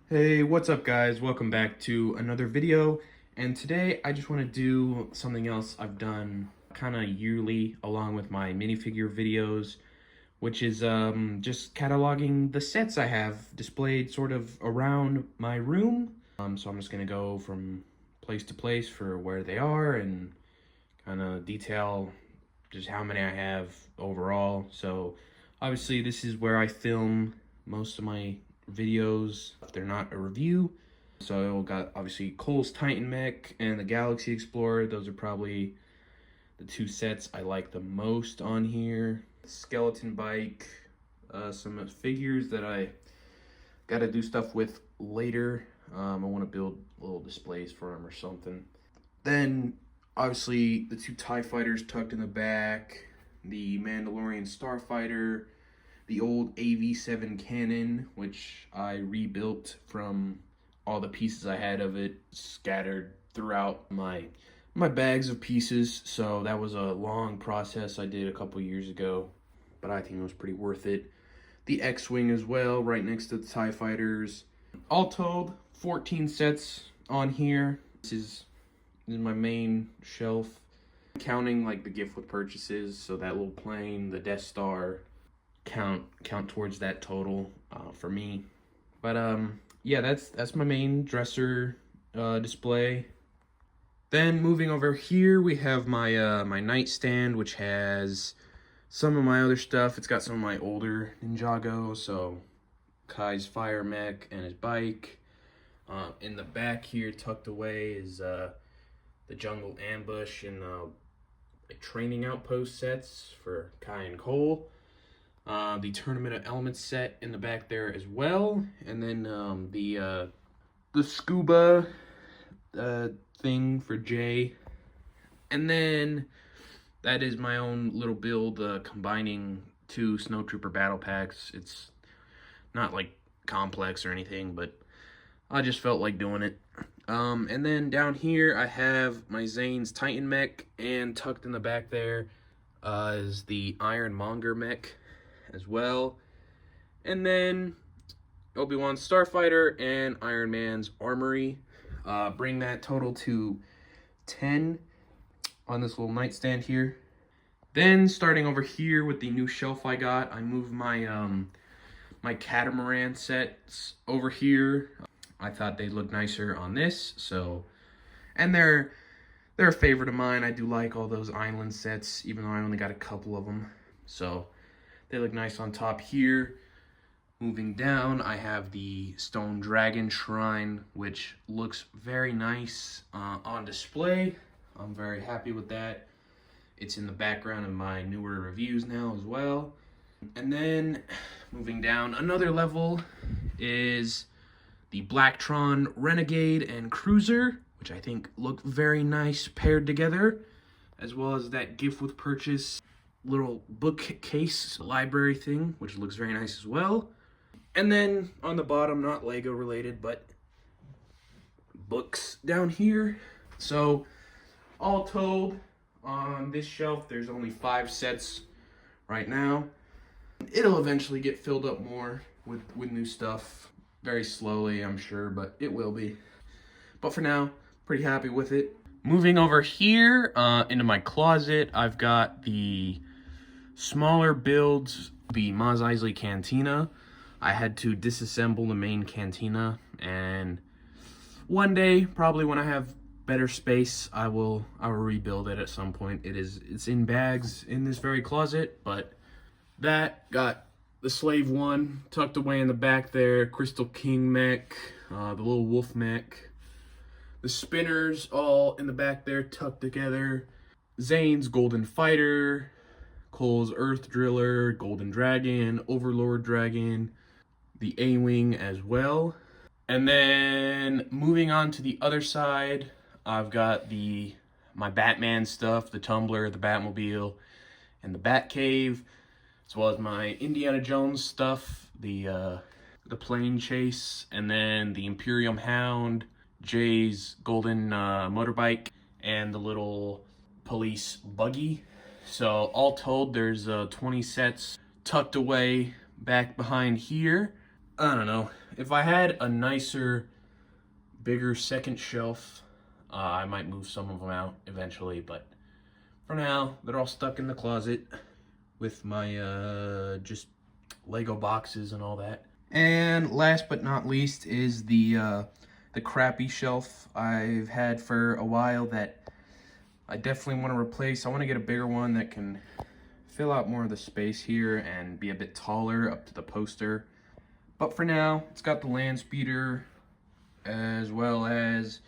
Hey, what's up guys? Welcome back to another video. And today I just want to do something else I've done kind of yearly along with my minifigure videos, which is just cataloging the sets I have displayed sort of around my room. So I'm just going to go from place to place for where they are and kind of detail just how many I have overall. So obviously this is where I film most of my videos if they're not a review. So got obviously Cole's Titan Mech and the Galaxy Explorer. Those are probably the two sets I like the most on here. Skeleton Bike, some figures that I gotta do stuff with later. I want to build little displays for them or something. Then obviously the two TIE fighters tucked in the back, the Mandalorian Starfighter, the old AV-7 cannon, which I rebuilt from all the pieces I had of it scattered throughout my bags of pieces. So that was a long process I did a couple years ago, but I think it was pretty worth it. The X-Wing as well, right next to the TIE fighters. All told, 14 sets on here. This is my main shelf, counting like the gift with purchases. So that little plane, the Death Star, count towards that total for me. But yeah, that's my main dresser display. Then moving over here, we have my my nightstand, which has some of my other stuff. It's got some of my older Ninjago, so Kai's fire mech and his bike. In the back here, tucked away, is the Jungle Ambush and training outpost sets for Kai and Cole. The Tournament of Elements set in the back there as well, and then the scuba thing for Jay, and then that is my own little build combining two Snowtrooper battle packs. It's not like complex or anything, but I just felt like doing it. And then down here I have my Zane's Titan mech, and tucked in the back there is the Ironmonger mech as well. And then Obi-Wan's Starfighter and Iron Man's Armory. Bring that total to 10 on this little nightstand here. Then starting over here with the new shelf I got, I moved my my catamaran sets over here. I thought they'd look nicer on this, so, and they're a favorite of mine. I do like all those island sets, even though I only got a couple of them. So they look nice on top here. Moving down, I have the Stone Dragon Shrine, which looks very nice on display. I'm very happy with that. It's in the background of my newer reviews now as well. And then moving down another level is the Blacktron Renegade and Cruiser, which I think look very nice paired together, as well as that gift with purchase little bookcase library thing, which looks very nice as well. And then on the bottom, not Lego related, but books down here. So all told, on this shelf, there's only 5 sets right now. It'll eventually get filled up more with new stuff. Very slowly, I'm sure, but it will be. But for now, pretty happy with it. Moving over here into my closet, I've got the smaller builds, the Mos Eisley Cantina. I had to disassemble the main cantina, and one day, probably when I have better space, I will rebuild it at some point. It's in bags in this very closet, but that got the Slave One tucked away in the back there, Crystal King mech, the little wolf mech, the spinners all in the back there tucked together, Zane's Golden Fighter, Cole's Earth Driller, Golden Dragon, Overlord Dragon, the A-Wing as well. And then moving on to the other side, I've got my Batman stuff, the Tumbler, the Batmobile, and the Batcave, as well as my Indiana Jones stuff, the plane chase, and then the Imperium Hound, Jay's golden motorbike, and the little police buggy. So all told, there's 20 sets tucked away back behind here. I don't know. If I had a nicer, bigger second shelf, I might move some of them out eventually, but for now, they're all stuck in the closet with my just Lego boxes and all that. And last but not least is the crappy shelf I've had for a while that I definitely want to replace. I want to get a bigger one that can fill out more of the space here and be a bit taller up to the poster. But for now, it's got the land speeder as well as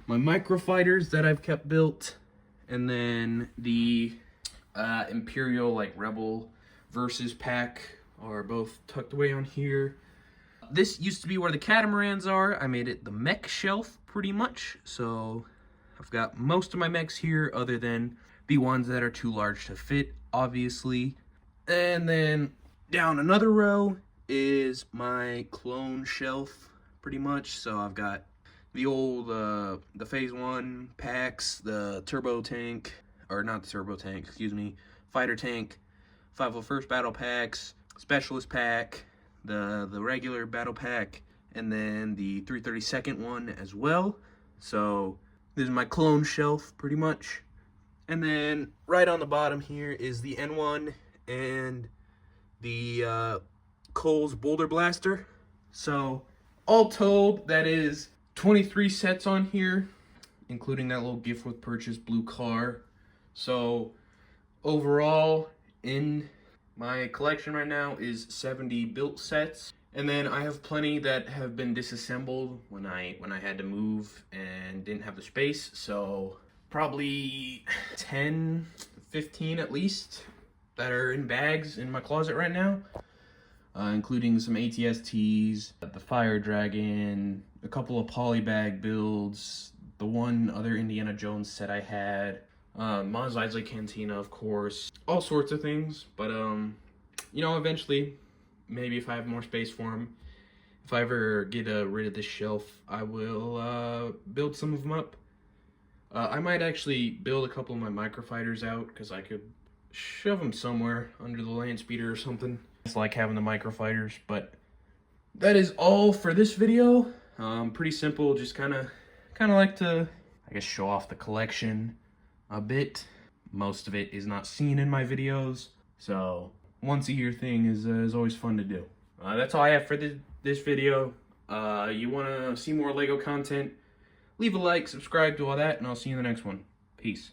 my microfighters that I've kept built, and then the Imperial like Rebel versus pack are both tucked away on here. This used to be where the catamarans are. I made it the mech shelf pretty much, so I've got most of my mechs here other than the ones that are too large to fit, obviously. And then down another row is my clone shelf pretty much. So I've got the old the phase 1 packs, the turbo tank, or not the turbo tank, excuse me, fighter tank, 501st battle packs, specialist pack, the regular battle pack, and then the 332nd one as well. So this is my clone shelf pretty much. And then right on the bottom here is the N1 and the Cole's Boulder Blaster. So all told, that is 23 sets on here, including that little gift with purchase blue car. So overall in my collection right now is 70 built sets. And then I have plenty that have been disassembled when I had to move and didn't have the space. So probably 10, 15 at least that are in bags in my closet right now, including some ATSTs, the Fire Dragon, a couple of polybag builds, the one other Indiana Jones set I had, Mos Eisley Cantina, of course, all sorts of things. But you know, eventually, maybe if I have more space for them, if I ever get rid of this shelf, I will build some of them up. I might actually build a couple of my microfighters out because I could shove them somewhere under the land speeder or something. It's like having the microfighters. But that is all for this video. Pretty simple. Just kind of like to, I guess, show off the collection a bit. Most of it is not seen in my videos, so once a year thing is always fun to do. That's all I have for this video. You want to see more Lego content? Leave a like, subscribe, do all that, and I'll see you in the next one. Peace.